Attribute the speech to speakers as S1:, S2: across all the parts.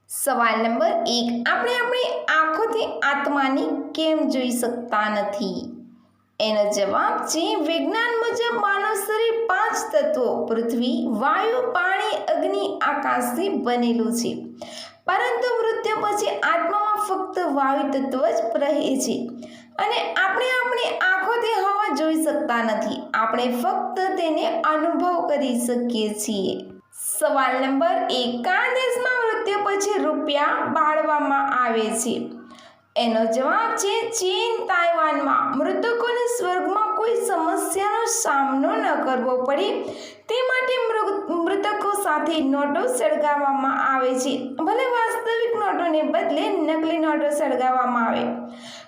S1: સવાલ નંબર 1, આપણે આપણી આંખોથી આત્માને કેમ જોઈ શકતા નથી? એનો જવાબ છે વિજ્ઞાન મુજબ માનવ શરીર 5 તત્વો પૃથ્વી, વાયુ, પાણી, અગ્નિ, આકાશથી બનેલું છે. પરંતુ મૃત્યુ પછી આત્મામાં ફક્ત વાયુ તત્વ જ રહે છે અને આપણે આપણી આંખોથી હવા જોઈ શકતા નથી. આપણે ફક્ત તેને અનુભવ કરી શકીએ છીએ. સવાલ નંબર 1, કયા દેશમાં મૃત્યુ પછી રૂપિયા બાળવામાં આવે છે? એનો જવાબ છે ચીન, તાઇવાનમાં. મૃતકોને સ્વર્ગમાં કોઈ સમસ્યાનો સામનો ન કરવો પડે તે માટે મૃતકો સાથે નોટો સળગાવવામાં આવે છે. ભલે વાસ્તવિક નોટોને બદલે નકલી નોટો સળગાવવામાં આવે.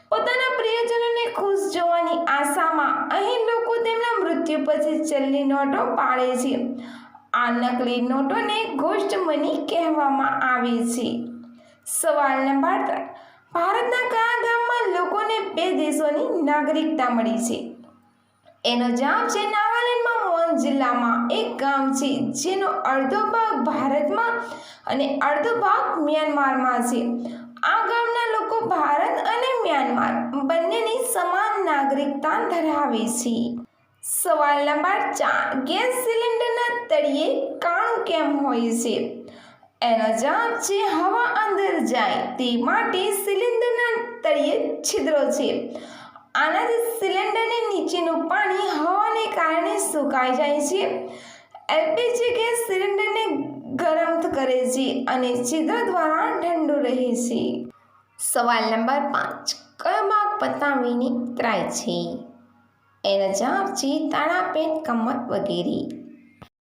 S1: પોતાના પ્રિયજનોને ખુશ જોવાની આશામાં અહીં લોકો તેમના મૃત્યુ પછી ચલણી નોટો પાડે છે. આ નકલી નોટોને ગોસ્ટ મની કહેવામાં આવે છે. સવાલ નંબર 3, ભારતના કયા ગામમાં લોકોને 2 દેશોની નાગરિકતા મળી છે? એનો જવાબ છે નાગાલેન્ડમાં મોન જિલ્લામાં એક ગામ છે જેનો અડધો ભાગ ભારતમાં અને અડધો ભાગ મ્યાનમારમાં છે. આ ગામના લોકો ભારત અને મ્યાનમાર બંનેની સમાન નાગરિકતા ધરાવે છે. સવાલ નંબર 4, ગેસ સિલિન્ડરના તળિયે કાણું કેમ હોય છે? એનો જવાબ છે હવા અંદર જાય તે માટે સિલિન્ડરના તળિયે છિદ્રો છે. આનાથી સિલિન્ડરની નીચેનું પાણી હવાને કારણે સુકાઈ જાય છે. એલપીજી ગેસ સિલિન્ડરને ગરમ કરે છે અને છિદ્ર દ્વારા ઠંડુ રહે છે. સવાલ નંબર 5, કયો ભાગ પતાવીને ઉતરાય છે? એનો જવાબ છે તાળા, પેટ, કમર વગેરે.